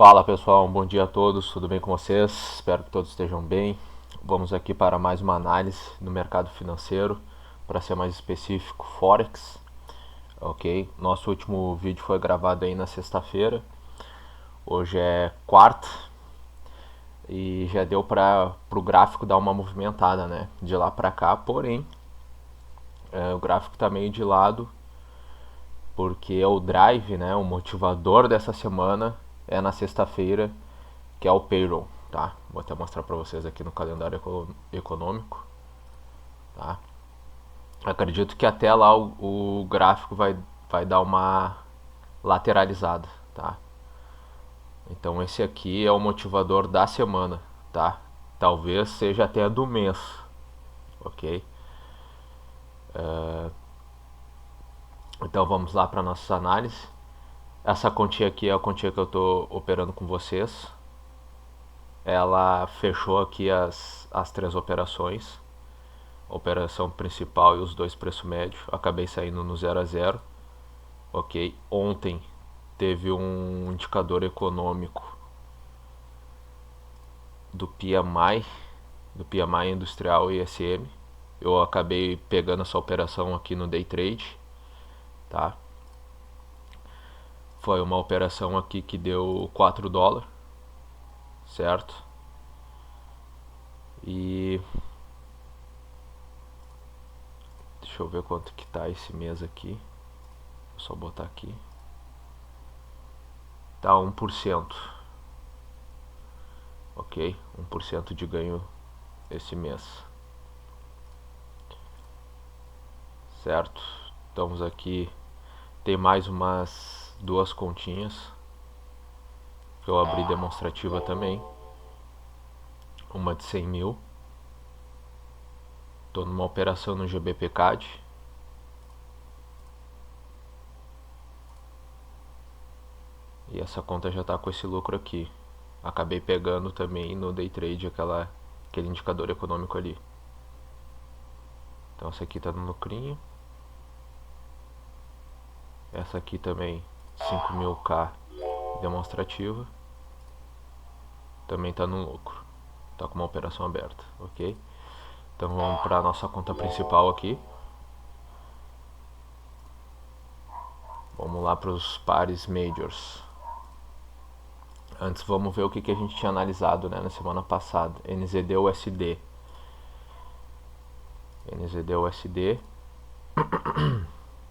Fala pessoal, um bom dia a todos, tudo bem com vocês? Espero que todos estejam bem. Vamos aqui para mais uma análise do mercado financeiro, para ser mais específico, Forex. Ok, nosso último vídeo foi gravado aí na sexta-feira, hoje é quarta e já deu para o gráfico dar uma movimentada, né? De lá para cá, porém, o gráfico está meio de lado porque é o drive, né? O motivador dessa semana é na sexta-feira, que é o payroll, tá? Vou até mostrar para vocês aqui no calendário econômico, tá? Acredito que até lá o gráfico vai dar uma lateralizada, tá? Então esse aqui é o motivador da semana, tá? Talvez seja até do mês, ok? Então vamos lá para nossas análises. Essa continha aqui é a continha que eu estou operando com vocês. Ela fechou aqui as três operações, operação principal e os dois preço médio. Acabei saindo no 0 a 0, ok? Ontem teve um indicador econômico do PMI industrial ISM. Eu acabei pegando essa operação aqui no day trade, tá? Foi uma operação aqui que deu 4 dólares, certo? E deixa eu ver quanto que tá esse mês aqui. Vou só botar aqui. Tá 1%. Ok? 1% de ganho esse mês. Certo? Estamos aqui. Tem mais umas duas continhas que eu abri demonstrativa também. Uma de 100 mil. Estou numa operação no GBPCAD. E essa conta já está com esse lucro aqui. Acabei pegando também no day trade aquele indicador econômico ali. Então essa aqui está no lucrinho. Essa aqui também 5.000k demonstrativa. Também está no lucro. Está com uma operação aberta, ok? Então vamos para a nossa conta principal aqui. Vamos lá para os pares majors. Antes vamos ver o que a gente tinha analisado, né, na semana passada. NZD-USD. NZD-USD.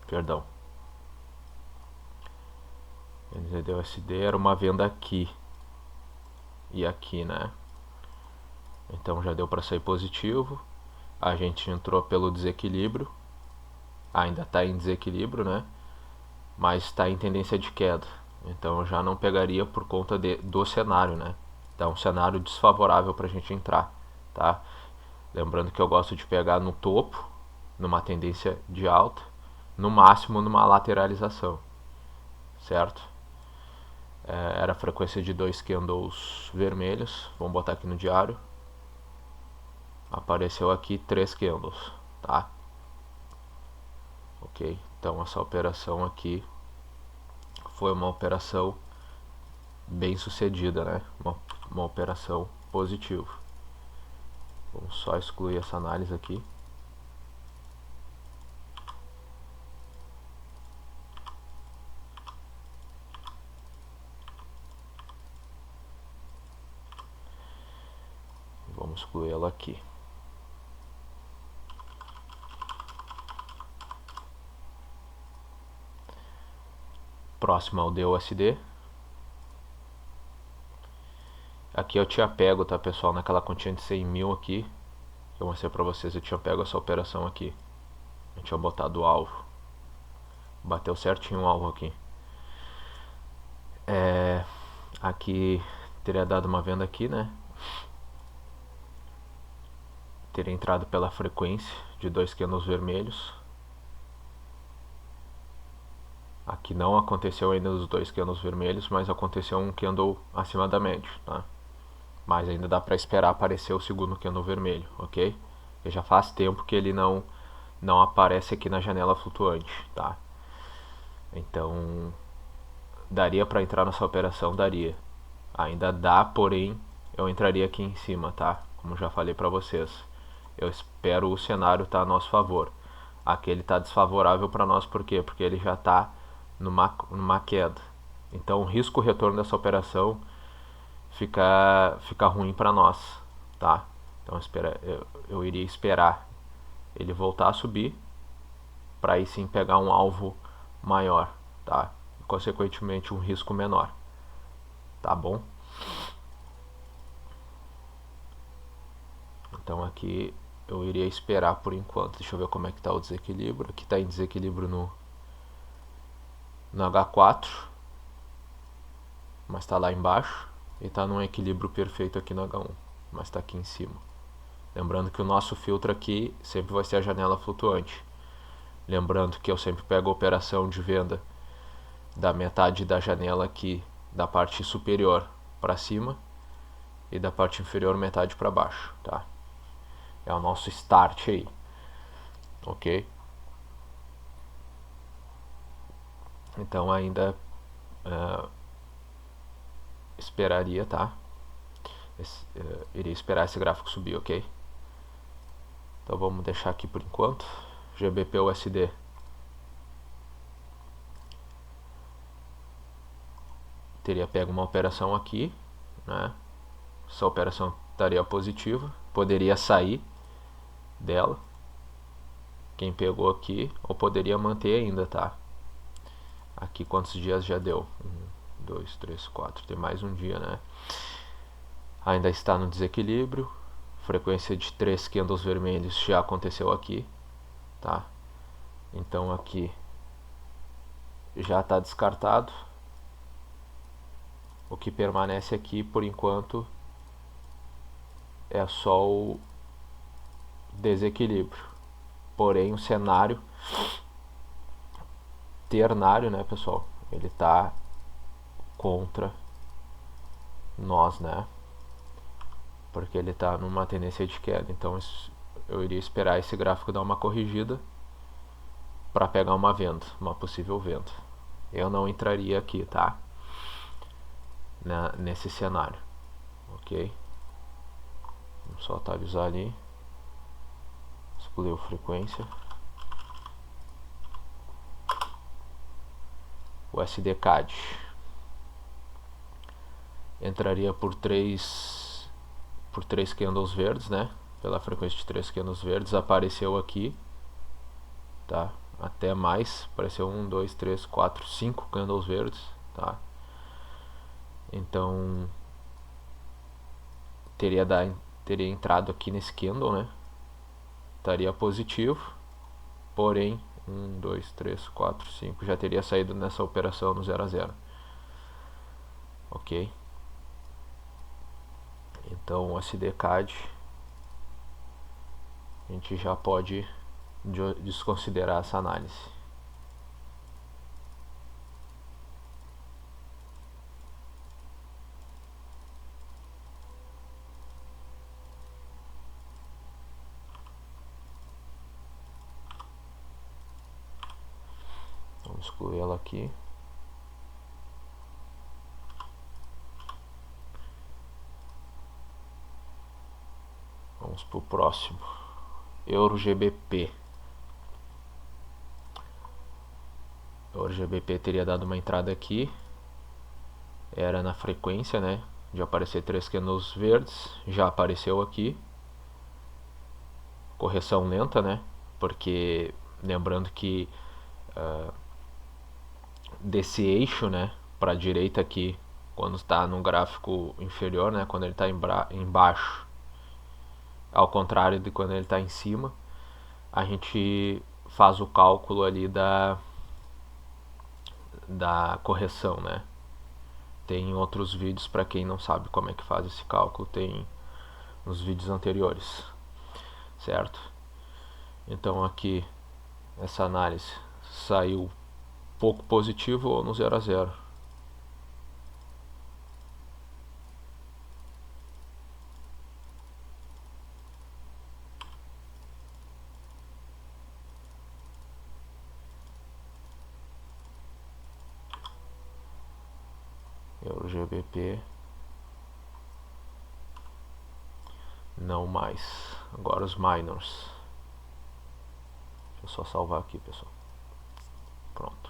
Perdão. NZD-USD era uma venda aqui e aqui, né? Então já deu para sair positivo. A gente entrou pelo desequilíbrio. Ainda está em desequilíbrio, né? Mas está em tendência de queda. Então eu já não pegaria por conta do cenário, né? Então um cenário desfavorável para a gente entrar, tá? Lembrando que eu gosto de pegar no topo, numa tendência de alta, no máximo numa lateralização, certo? Era a frequência de 2 candles vermelhos. Vamos botar aqui no diário. Apareceu aqui 3 candles, tá? Ok, então essa operação aqui foi uma operação bem sucedida, né? Uma operação positiva. Vamos só excluir essa análise aqui. Vamos excluir ela aqui. Próximo ao DUSD. Aqui eu tinha pego, tá pessoal, naquela continha de 100 mil aqui, que eu mostrei pra vocês, eu tinha pego essa operação aqui. Eu tinha botado o alvo. Bateu certinho o alvo aqui. Aqui teria dado uma venda aqui, né? Teria entrado pela frequência de 2 candles vermelhos. Aqui não aconteceu ainda os 2 candles vermelhos, mas aconteceu um candle acima da média, tá? Mas ainda dá para esperar aparecer o segundo candle vermelho, ok? Porque já faz tempo que ele não aparece aqui na janela flutuante, tá? Então daria para entrar nessa operação, daria. Ainda dá, porém eu entraria aqui em cima, tá? Como já falei para vocês. Eu espero o cenário estar a nosso favor. Aqui ele está desfavorável para nós, por quê? Porque ele já está numa queda. Então o risco retorno dessa operação fica ruim para nós, tá? Então eu iria esperar ele voltar a subir para aí sim pegar um alvo maior, tá? E, consequentemente um risco menor, tá bom? Então aqui eu iria esperar por enquanto. Deixa eu ver como é que está o desequilíbrio. Aqui está em desequilíbrio no H4, mas está lá embaixo. E está num equilíbrio perfeito aqui no H1, mas está aqui em cima. Lembrando que o nosso filtro aqui sempre vai ser a janela flutuante. Lembrando que eu sempre pego a operação de venda da metade da janela aqui, da parte superior para cima, e da parte inferior metade para baixo, tá? É o nosso start aí, ok? Então ainda esperaria, tá? Iria esperar esse gráfico subir, ok? Então vamos deixar aqui por enquanto. GBP USD. Teria pego uma operação aqui, né? Essa operação estaria positiva, poderia sair dela, quem pegou aqui, ou poderia manter ainda, tá? Aqui quantos dias já deu? 1, 2, 3, 4, tem mais um dia, né? Ainda está no desequilíbrio, frequência de 3 candles vermelhos já aconteceu aqui, tá? Então aqui já está descartado. O que permanece aqui por enquanto é só o desequilíbrio. Porém o cenário ternário, né, pessoal, ele está contra nós, né? Porque ele está numa tendência de queda. Então eu iria esperar esse gráfico dar uma corrigida para pegar uma venda, uma possível venda. Eu não entraria aqui, tá? Nesse cenário, ok? Vamos só atualizar ali. Excluiu frequência. O SDCAD entraria por 3 candles verdes, né? Pela frequência de 3 candles verdes, apareceu aqui, tá? Até mais, apareceu 1, 2, 3, 4, 5 candles verdes, tá? Então teria entrado aqui nesse candle, né? Estaria positivo, porém 1, 2, 3, 4, 5 já teria saído nessa operação no 0 a 0, ok? Então o SDCAD a gente já pode desconsiderar essa análise. Vamos excluir ela aqui. Vamos para o próximo. Euro GBP. Euro GBP teria dado uma entrada aqui. Era na frequência, né? De aparecer 3 candles verdes. Já apareceu aqui. Correção lenta, né? Porque lembrando que desse eixo, né, para a direita aqui, quando está no gráfico inferior, né, quando ele está embaixo, ao contrário de quando ele está em cima, a gente faz o cálculo ali da correção, né? Tem outros vídeos para quem não sabe como é que faz esse cálculo, tem nos vídeos anteriores, certo? Então aqui essa análise saiu pouco positivo ou no 0 a 0. Euro GBP não mais. Agora os minors. Deixa eu só salvar aqui, pessoal. Pronto.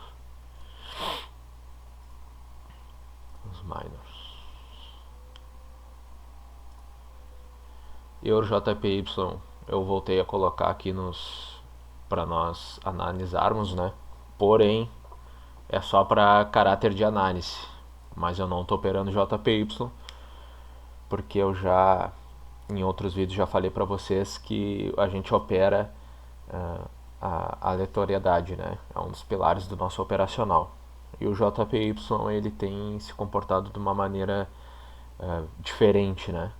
Os minors. Euro JPY eu voltei a colocar aqui para nós analisarmos, né? Porém, é só para caráter de análise, mas eu não estou operando JPY porque eu já em outros vídeos já falei para vocês que a gente opera a aleatoriedade, né? É um dos pilares do nosso operacional. E o JPY ele tem se comportado de uma maneira diferente, né?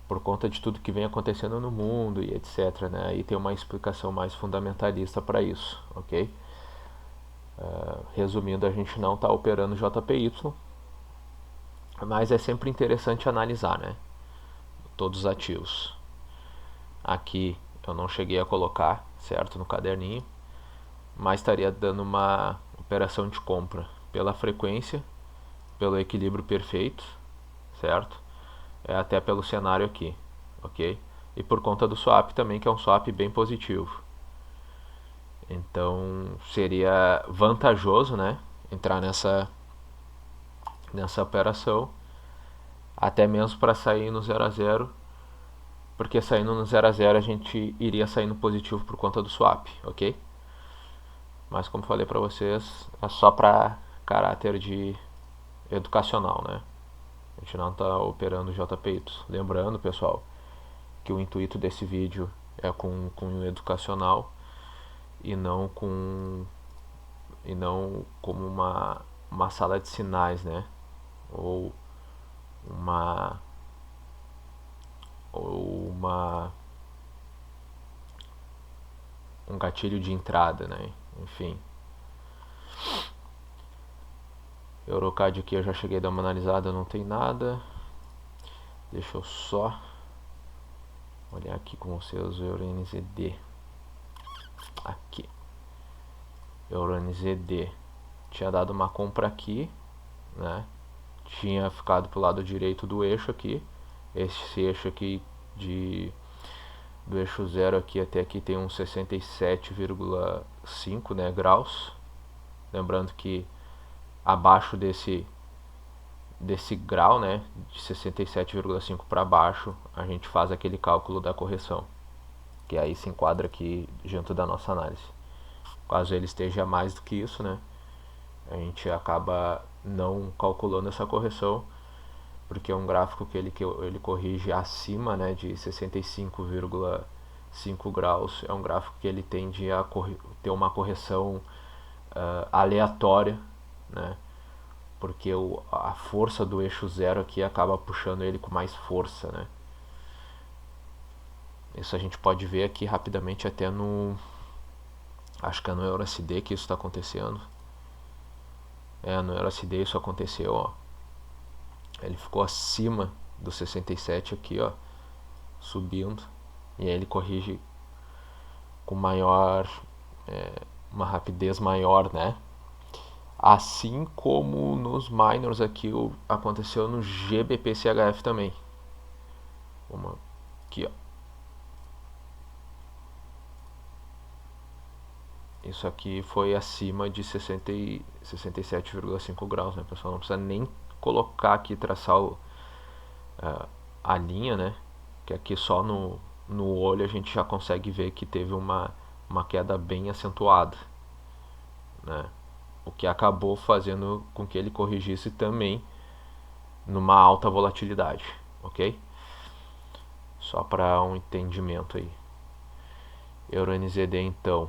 Por conta de tudo que vem acontecendo no mundo e etc, né? E tem uma explicação mais fundamentalista para isso, ok? Resumindo, a gente não está operando JPY, mas é sempre interessante analisar, né? Todos os ativos. Aqui eu não cheguei a colocar, certo, no caderninho, mas estaria dando uma operação de compra pela frequência, pelo equilíbrio perfeito, certo? Até pelo cenário aqui, ok? E por conta do swap também, que é um swap bem positivo. Então seria vantajoso, né, entrar nessa operação, até mesmo para sair no 0 a 0, porque saindo no 0 a 0 a gente iria sair no positivo por conta do swap, ok? Mas como falei para vocês, é só para caráter de educacional, né? A gente não está operando JPY. Lembrando, pessoal, que o intuito desse vídeo é com educacional e não como uma sala de sinais, né? Ou uma um gatilho de entrada, né? Enfim. Eurocad aqui eu já cheguei a dar uma analisada, não tem nada. Deixa eu só olhar aqui com vocês o EuroNZD. Aqui. EuroNZD. Tinha dado uma compra aqui, né? Tinha ficado pro lado direito do eixo aqui. Esse eixo aqui do eixo 0 aqui até aqui tem uns 67,5, né, graus. Lembrando que abaixo desse grau, né, de 67,5 para baixo, a gente faz aquele cálculo da correção, que aí se enquadra aqui junto da nossa análise. Caso ele esteja mais do que isso, né, a gente acaba não calculando essa correção, porque é um gráfico que ele corrige acima, né, de 65,5 graus. É um gráfico que ele tende a ter uma correção aleatória, né, porque a força do eixo 0 aqui acaba puxando ele com mais força, né. Isso a gente pode ver aqui rapidamente até acho que é no EuroSD que isso está acontecendo. No EuroSD isso aconteceu, ó. Ele ficou acima do 67 aqui, ó, subindo, e aí ele corrige com uma rapidez maior, né? Assim como nos minors aqui aconteceu no GBP-CHF também. Aqui, ó. Isso aqui foi acima de 67,5 graus, né, pessoal? Não precisa nem colocar aqui, traçar a linha, né? Que aqui só no olho a gente já consegue ver que teve uma queda bem acentuada, né? O que acabou fazendo com que ele corrigisse também numa alta volatilidade, ok? Só para um entendimento aí. EuroNZD então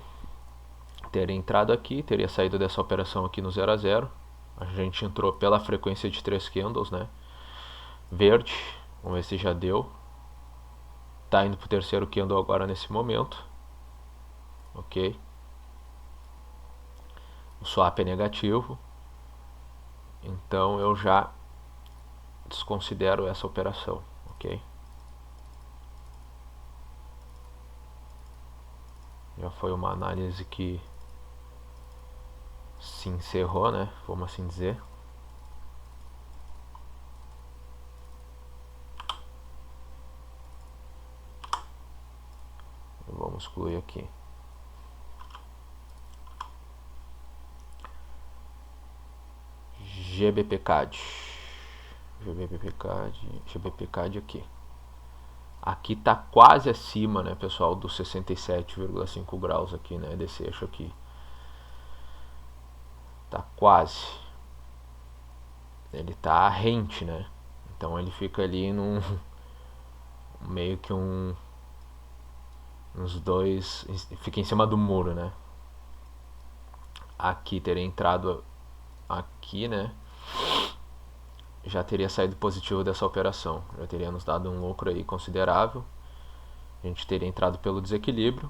teria entrado aqui, teria saído dessa operação aqui no 0 a 0. A gente entrou pela frequência de 3 candles, né? Verde, vamos ver se já deu. Tá indo pro terceiro candle agora nesse momento, ok? O swap é negativo, então eu já desconsidero essa operação, ok? Já foi uma análise que se encerrou, né? Vamos assim dizer. excluir aqui. GBPCAD. GBPCAD aqui. Aqui tá quase acima, né, pessoal, dos 67,5 graus aqui, né, desse eixo aqui. Tá quase. Ele tá rente, né? Então ele fica ali num meio que uns dois, fica em cima do muro, né? Aqui teria entrado aqui, né? Já teria saído positivo dessa operação, já teria nos dado um lucro aí considerável. A gente teria entrado pelo desequilíbrio.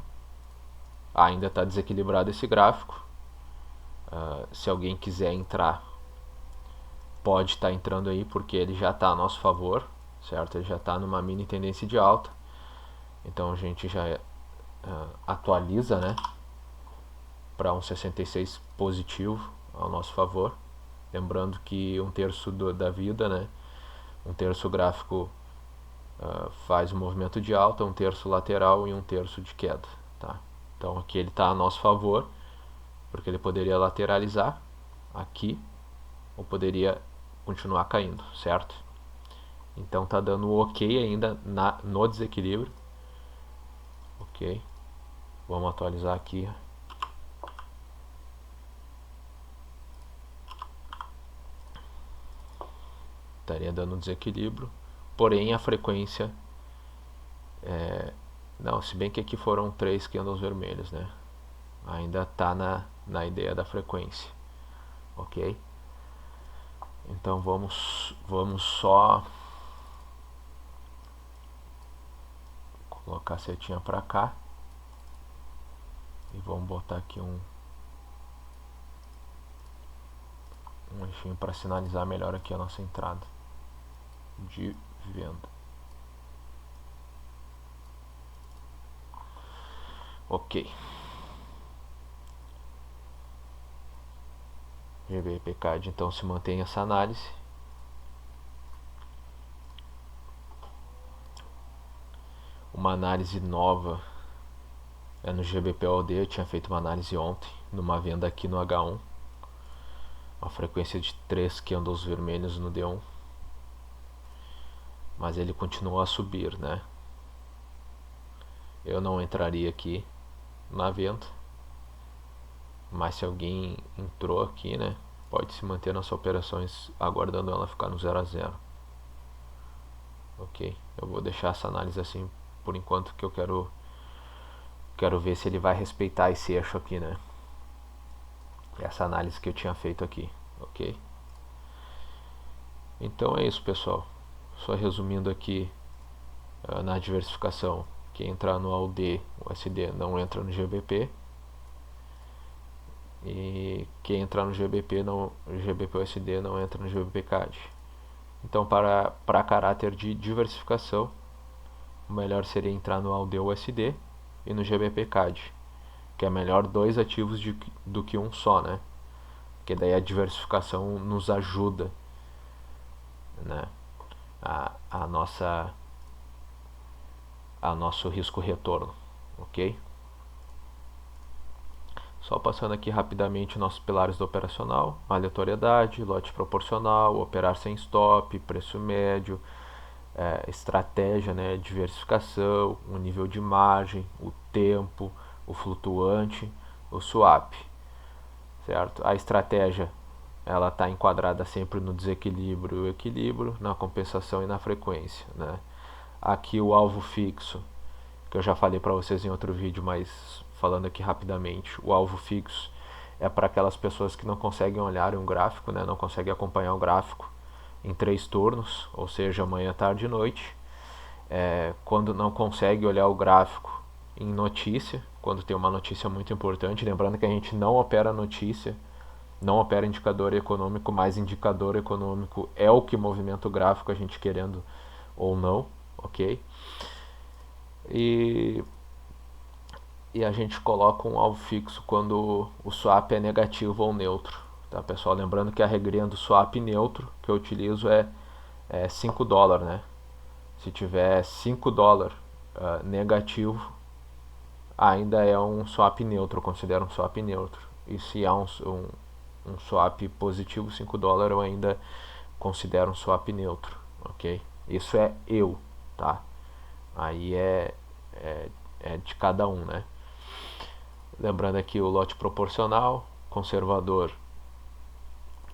Ainda está desequilibrado esse gráfico. Se alguém quiser entrar, pode estar entrando aí, porque ele já está a nosso favor, certo? Ele já está numa mini tendência de alta. Então a gente já atualiza, né, para um 66 positivo ao nosso favor. Lembrando que um terço da vida, né, um terço gráfico faz um movimento de alta, um terço lateral e um terço de queda, tá? Então aqui ele está a nosso favor, porque ele poderia lateralizar aqui ou poderia continuar caindo, certo? Então tá dando ok ainda no desequilíbrio. Ok, vamos atualizar aqui. Estaria dando desequilíbrio, porém a frequência não, se bem que aqui foram 3 candles vermelhos, né? Ainda está na ideia da frequência, ok? Então vamos só colocar a setinha para cá e vamos botar aqui um eixinho para sinalizar melhor aqui a nossa entrada de venda. Ok. GBPCAD então se mantém essa análise. Uma análise nova é no GBPOD. Eu tinha feito uma análise ontem numa venda aqui no H1, uma frequência de 3 candles vermelhos no D1, mas ele continuou a subir, né? Eu não entraria aqui na venda, mas se alguém entrou aqui, né, pode se manter nas operações aguardando ela ficar no 0 a 0. Ok, eu vou deixar essa análise assim por enquanto, que eu quero ver se ele vai respeitar esse eixo aqui, né? Essa análise que eu tinha feito aqui, ok? Então é isso, pessoal. Só resumindo aqui, na diversificação, quem entrar no AUD, USD não entra no GBP, e quem entrar no GBP USD não entra no GBPCAD. Então para caráter de diversificação, o melhor seria entrar no AUD USD e no GBPCAD, que é melhor 2 ativos do que um só, né? Porque daí a diversificação nos ajuda, né, a nosso risco retorno, ok? Só passando aqui rapidamente nossos pilares do operacional: aleatoriedade, lote proporcional, operar sem stop, preço médio, estratégia, né, diversificação, o nível de margem, o tempo, o flutuante, o swap, certo? A estratégia, ela está enquadrada sempre no desequilíbrio e o equilíbrio, na compensação e na frequência, né? Aqui o alvo fixo, que eu já falei para vocês em outro vídeo, mas falando aqui rapidamente, o alvo fixo é para aquelas pessoas que não conseguem olhar um gráfico, né, não conseguem acompanhar o gráfico em 3 turnos, ou seja, manhã, tarde e noite. Quando não consegue olhar o gráfico em notícia, quando tem uma notícia muito importante, lembrando que a gente não opera notícia, não opera indicador econômico, mas indicador econômico é o que movimenta o gráfico, a gente querendo ou não, ok? E a gente coloca um alvo fixo quando o swap é negativo ou neutro, tá, pessoal? Lembrando que a regrinha do swap neutro que eu utilizo é 5 dólares, né? Se tiver 5 dólares negativo, ainda é um swap neutro, eu considero um swap neutro. E se há um swap positivo, 5 dólares, eu ainda considero um swap neutro, ok? Isso é eu, tá? Aí é de cada um, né? Lembrando aqui o lote proporcional, conservador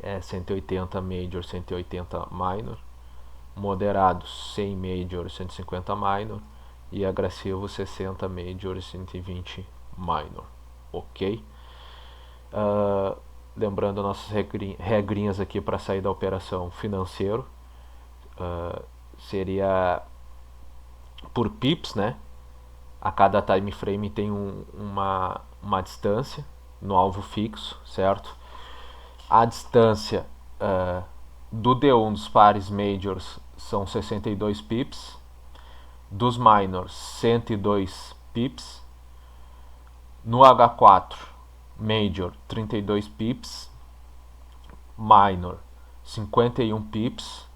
é 180 major, 180 minor, moderado 100 major, 150 minor e agressivo 60 major e 120 minor, ok? Lembrando nossas regrinhas aqui para sair da operação financeiro, seria por pips, né? A cada time frame tem uma distância no alvo fixo, certo? A distância do D1 dos pares majors são 62 pips, dos minors 102 pips, no H4 major 32 pips, minor 51 pips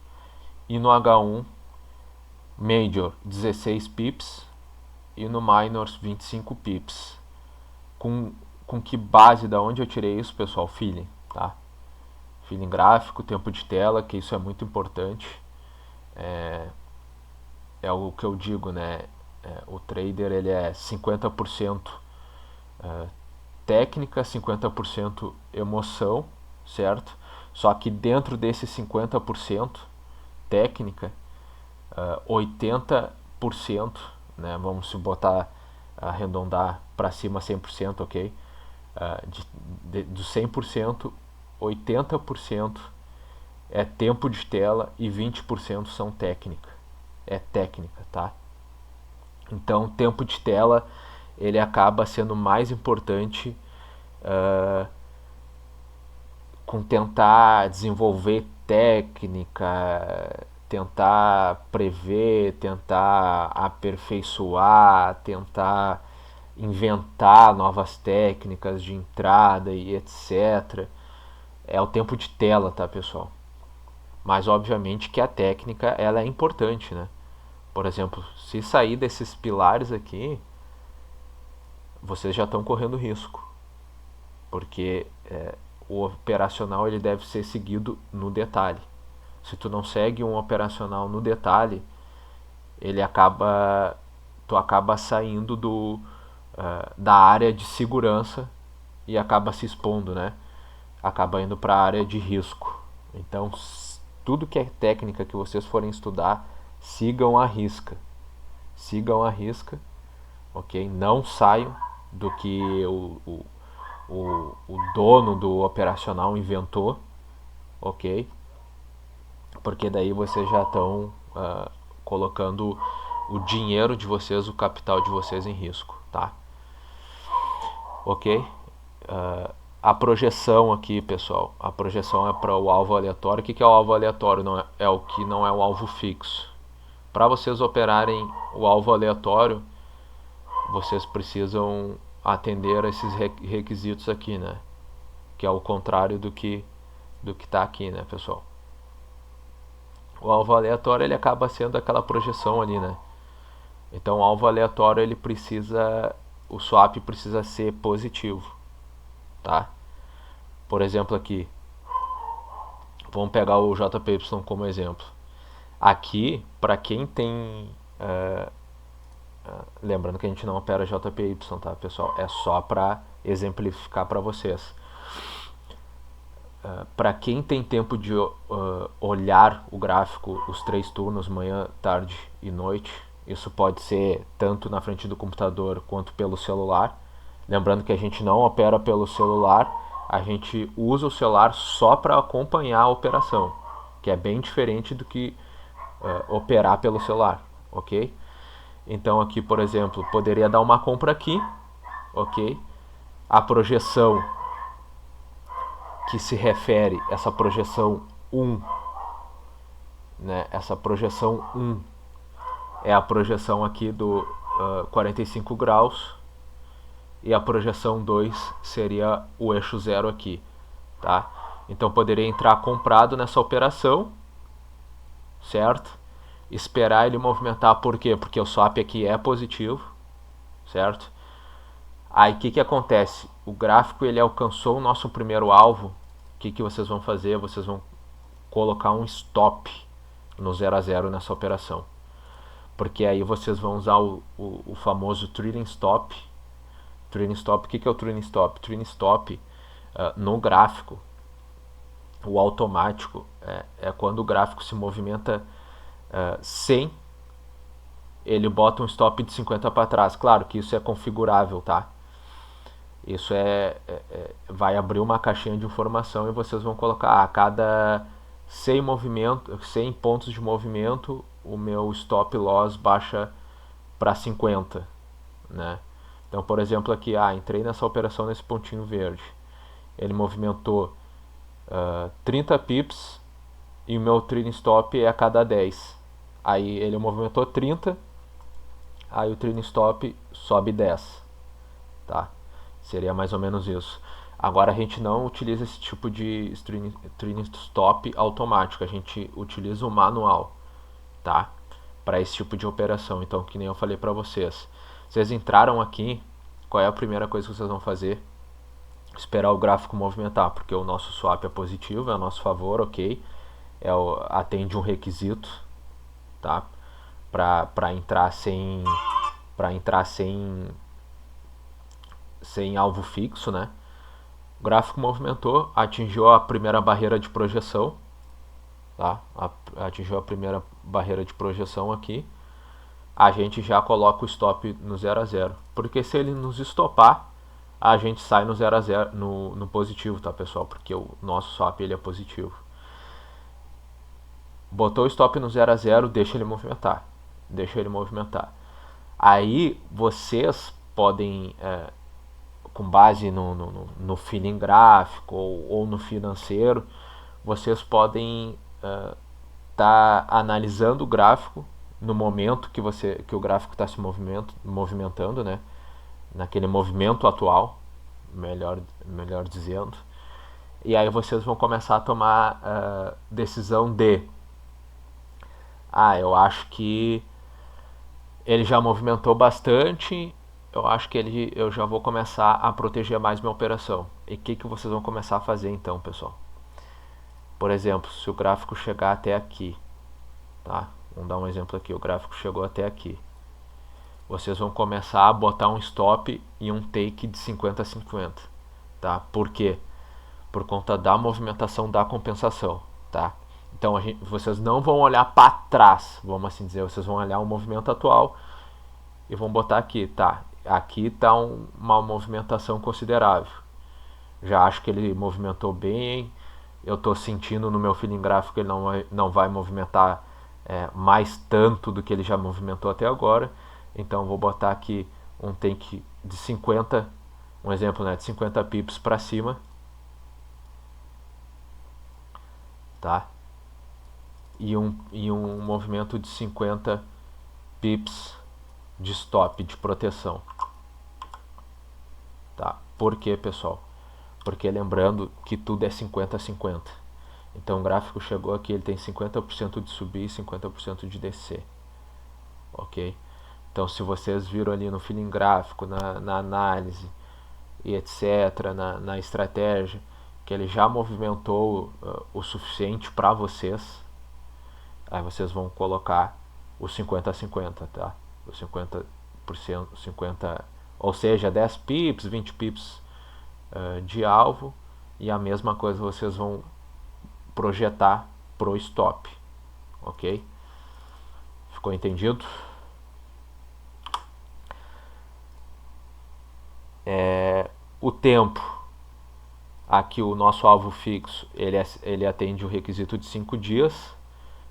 e no H1 major 16 pips e no minor 25 pips. Com que base, da onde eu tirei isso, pessoal? Feeling, tá? Feeling gráfico, tempo de tela, que isso é muito importante. É o que eu digo, né? O trader ele é 50% técnica, 50% emoção, certo? Só que dentro desse 50% técnica, 80%, né? Vamos se botar, arredondar para cima 100%, ok? Do 100%, 80% é tempo de tela e 20% são técnica. É técnica, tá? Então, tempo de tela ele acaba sendo mais importante com tentar desenvolver técnica, tentar prever, tentar aperfeiçoar, tentar inventar novas técnicas de entrada e etc. É o tempo de tela, tá, pessoal? Mas obviamente que a técnica ela é importante, né? Por exemplo, se sair desses pilares aqui, vocês já estão correndo risco, porque o operacional ele deve ser seguido no detalhe. Se tu não segue um operacional no detalhe, tu acaba saindo da área de segurança e acaba se expondo, né? Acaba indo para a área de risco. Então, tudo que é técnica que vocês forem estudar, sigam a risca. Sigam a risca, ok? Não saiam do que o dono do operacional inventou, ok? Porque daí vocês já estão colocando o dinheiro de vocês, o capital de vocês em risco, tá? Ok? A projeção aqui, pessoal, a projeção é para o alvo aleatório. O que é o alvo aleatório? Não é o que não é o alvo fixo. Para vocês operarem o alvo aleatório, vocês precisam atender a esses requisitos aqui, né? Que é o contrário do que está aqui, né, pessoal? O alvo aleatório ele acaba sendo aquela projeção ali, né? Então o alvo aleatório ele precisa, o swap precisa ser positivo, tá? Por exemplo aqui, vamos pegar o JPY como exemplo. Aqui, para quem tem, lembrando que a gente não opera JPY, tá, pessoal? É só para exemplificar para vocês. Para quem tem tempo de olhar o gráfico os 3 turnos, manhã, tarde e noite, isso pode ser tanto na frente do computador quanto pelo celular. Lembrando que a gente não opera pelo celular, a gente usa o celular só para acompanhar a operação, que é bem diferente do que operar pelo celular, ok? Então aqui, por exemplo, poderia dar uma compra aqui, ok? A projeção que se refere, essa projeção 1, né? Essa projeção 1 é a projeção aqui do 45 graus e a projeção 2 seria o eixo 0 aqui, tá? Então poderia entrar comprado nessa operação, certo? Esperar ele movimentar, por quê? Porque o swap aqui é positivo, certo? Aí o que acontece? O gráfico ele alcançou o nosso primeiro alvo. O que vocês vão fazer? Vocês vão colocar um stop no 0 a 0 nessa operação. Porque aí vocês vão usar o famoso trailing stop. Trailing stop, o que é o trailing stop? Trailing stop no gráfico, o automático, é quando o gráfico se movimenta sem, ele bota um stop de 50 para trás. Claro que isso é configurável, tá? Isso vai abrir uma caixinha de informação e vocês vão colocar a cada 100 pontos de movimento, o meu stop loss baixa para 50, né? Então, por exemplo, aqui, entrei nessa operação nesse pontinho verde. Ele movimentou 30 pips e o meu trailing stop é a cada 10. Aí ele movimentou 30, aí o trailing stop sobe 10, tá? Seria mais ou menos isso. Agora a gente não utiliza esse tipo de trailing stop automático, a gente utiliza o manual, tá? Para esse tipo de operação. Então, que nem eu falei para vocês, vocês entraram aqui, qual é a primeira coisa que vocês vão fazer? Esperar o gráfico movimentar, porque o nosso swap é positivo, é a nosso favor, ok? Atende um requisito, tá? Para entrar sem alvo fixo, né? O gráfico movimentou, atingiu a primeira barreira de projeção, tá? Atingiu a primeira barreira de projeção aqui. A gente já coloca o stop no 0 a 0, porque se ele nos estopar, a gente sai no 0 a 0 no positivo, tá, pessoal? Porque o nosso swap ele é positivo. Botou o stop no 0 a 0, deixa ele movimentar. Deixa ele movimentar. Aí vocês podem, com base no feeling gráfico ou no financeiro, vocês podem tá analisando o gráfico no momento que o gráfico está se movimentando, né? Naquele movimento atual, melhor dizendo. E aí vocês vão começar a tomar decisão de eu acho que ele já movimentou bastante, eu acho que eu já vou começar a proteger mais minha operação. E o que vocês vão começar a fazer então, pessoal? Por exemplo, se o gráfico chegar até aqui, tá? Vamos dar um exemplo aqui, o gráfico chegou até aqui. Vocês vão começar a botar um stop e um take de 50 a 50, tá? Por quê? Por conta da movimentação da compensação, tá? Então vocês não vão olhar para trás, vamos assim dizer, vocês vão olhar o movimento atual e vão botar aqui, tá? Aqui está uma movimentação considerável. Já acho que ele movimentou bem, eu estou sentindo no meu feeling gráfico que ele não vai movimentar mais tanto do que ele já movimentou até agora. Então vou botar aqui um take de 50, um exemplo, né, de 50 pips para cima, tá? E um movimento de 50 pips de stop, de proteção, tá? Por quê, pessoal? Porque lembrando que tudo é 50 a 50. Então o gráfico chegou aqui, ele tem 50% de subir e 50% de descer, ok? Então se vocês viram ali no feeling gráfico, na análise e etc, na estratégia, que ele já movimentou o suficiente para vocês, aí vocês vão colocar o 50 a 50, tá? O 50%, 50, ou seja, 10 pips, 20 pips de alvo, e a mesma coisa vocês vão projetar pro stop, ok? Ficou entendido? O tempo, aqui o nosso alvo fixo, ele atende o requisito de 5 dias,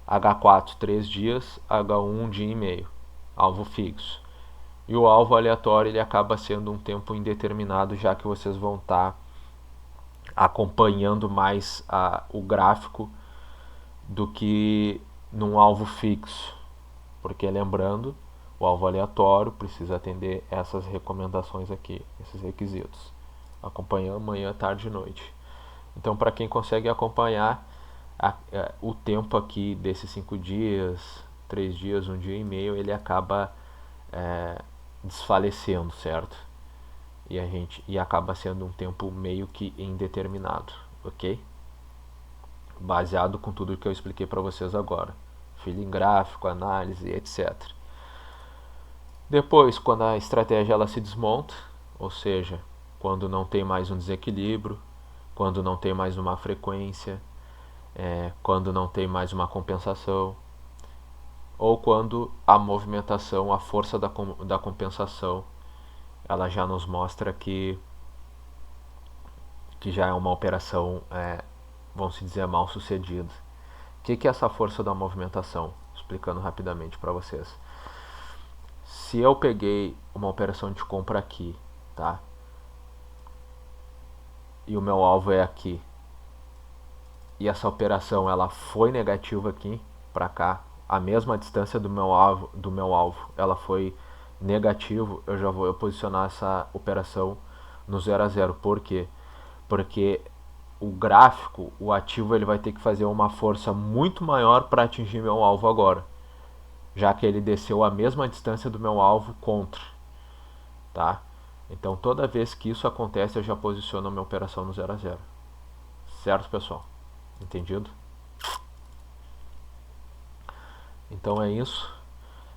H4 3 dias, H1 1 dia e meio, alvo fixo. E o alvo aleatório ele acaba sendo um tempo indeterminado, já que vocês vão estar acompanhando mais o gráfico do que num alvo fixo, porque lembrando, o alvo aleatório precisa atender essas recomendações aqui, esses requisitos, acompanhando manhã, tarde e noite. Então, para quem consegue acompanhar o tempo aqui desses 5 dias, 3 dias, 1 dia e meio, ele acaba desfalecendo, certo? e acaba sendo um tempo meio que indeterminado, ok? Baseado com tudo que eu expliquei para vocês agora, feeling gráfico, análise, etc. Depois, quando a estratégia ela se desmonta, ou seja, quando não tem mais um desequilíbrio, quando não tem mais uma frequência, quando não tem mais uma compensação, ou quando a movimentação, a força da compensação, ela já nos mostra que já é uma operação, vamos dizer, mal sucedida. O que é essa força da movimentação? Explicando rapidamente para vocês. Se eu peguei uma operação de compra aqui, tá? E o meu alvo é aqui, e essa operação ela foi negativa aqui para cá, a mesma distância do meu alvo, ela foi negativo, eu já vou posicionar essa operação no 0 a 0. Por quê? Porque o gráfico, o ativo, ele vai ter que fazer uma força muito maior para atingir meu alvo agora, já que ele desceu a mesma distância do meu alvo contra, tá? Então toda vez que isso acontece, eu já posiciono a minha operação no 0 a 0. Certo, pessoal? Entendido? Então é isso.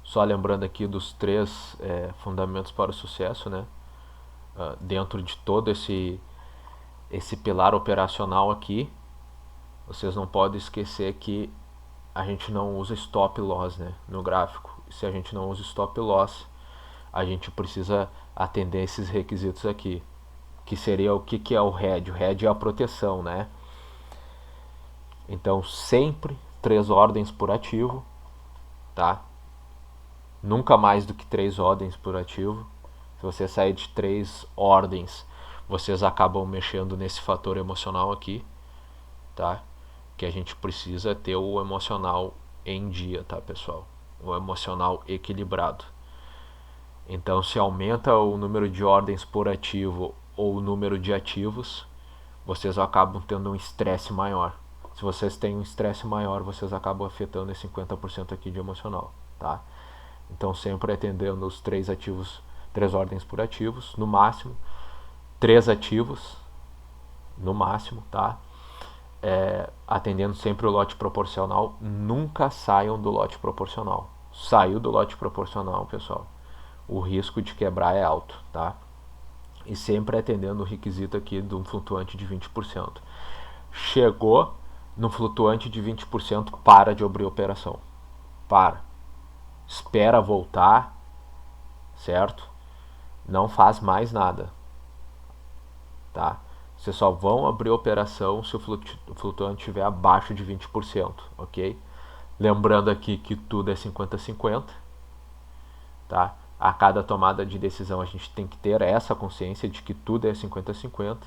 Só lembrando aqui dos 3 fundamentos para o sucesso, né? Dentro de todo esse pilar operacional aqui, vocês não podem esquecer que a gente não usa stop loss, né, no gráfico. Se a gente não usa stop loss, a gente precisa atender esses requisitos aqui, que seria o que é o head. O head é a proteção, né? Então sempre 3 ordens por ativo, tá? Nunca mais do que 3 ordens por ativo. Se você sair de 3 ordens, vocês acabam mexendo nesse fator emocional aqui, tá? Que a gente precisa ter o emocional em dia, tá, pessoal? O emocional equilibrado. Então, se aumenta o número de ordens por ativo ou o número de ativos, vocês acabam tendo um estresse maior. Se vocês têm um estresse maior, vocês acabam afetando esse 50% aqui de emocional, tá? Então, sempre atendendo os 3 ativos, 3 ordens por ativos, no máximo, 3 ativos, no máximo, tá? Atendendo sempre o lote proporcional, nunca saiam do lote proporcional. Saiu do lote proporcional, pessoal, o risco de quebrar é alto, tá? E sempre atendendo o requisito aqui de um flutuante de 20%. Chegou no flutuante de 20%, para de abrir operação. Para. Espera voltar, certo? Não faz mais nada, tá? Vocês só vão abrir operação se o flutuante estiver abaixo de 20%, ok? Lembrando aqui que tudo é 50-50, tá? A cada tomada de decisão a gente tem que ter essa consciência de que tudo é 50-50.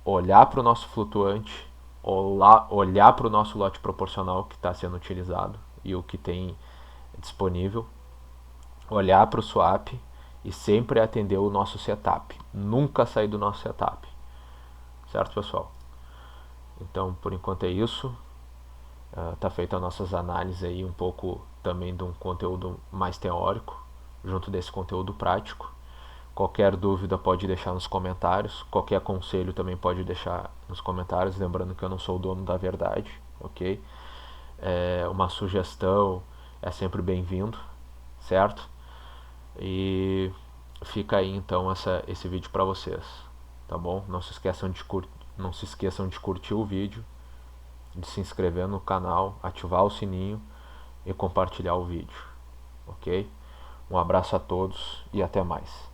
Olhar para o nosso flutuante, olhar para o nosso lote proporcional que está sendo utilizado e o que tem disponível, olhar para o swap e sempre atender o nosso setup. Nunca sair do nosso setup. Certo, pessoal? Então, por enquanto é isso. Tá feita as nossas análises aí, um pouco também de um conteúdo mais teórico, junto desse conteúdo prático. Qualquer dúvida pode deixar nos comentários. Qualquer conselho também pode deixar nos comentários. Lembrando que eu não sou o dono da verdade, ok? Uma sugestão é sempre bem-vindo, certo? E fica aí então esse vídeo para vocês, tá bom? Não se esqueçam de curtir o vídeo, de se inscrever no canal, ativar o sininho e compartilhar o vídeo, ok? Um abraço a todos e até mais.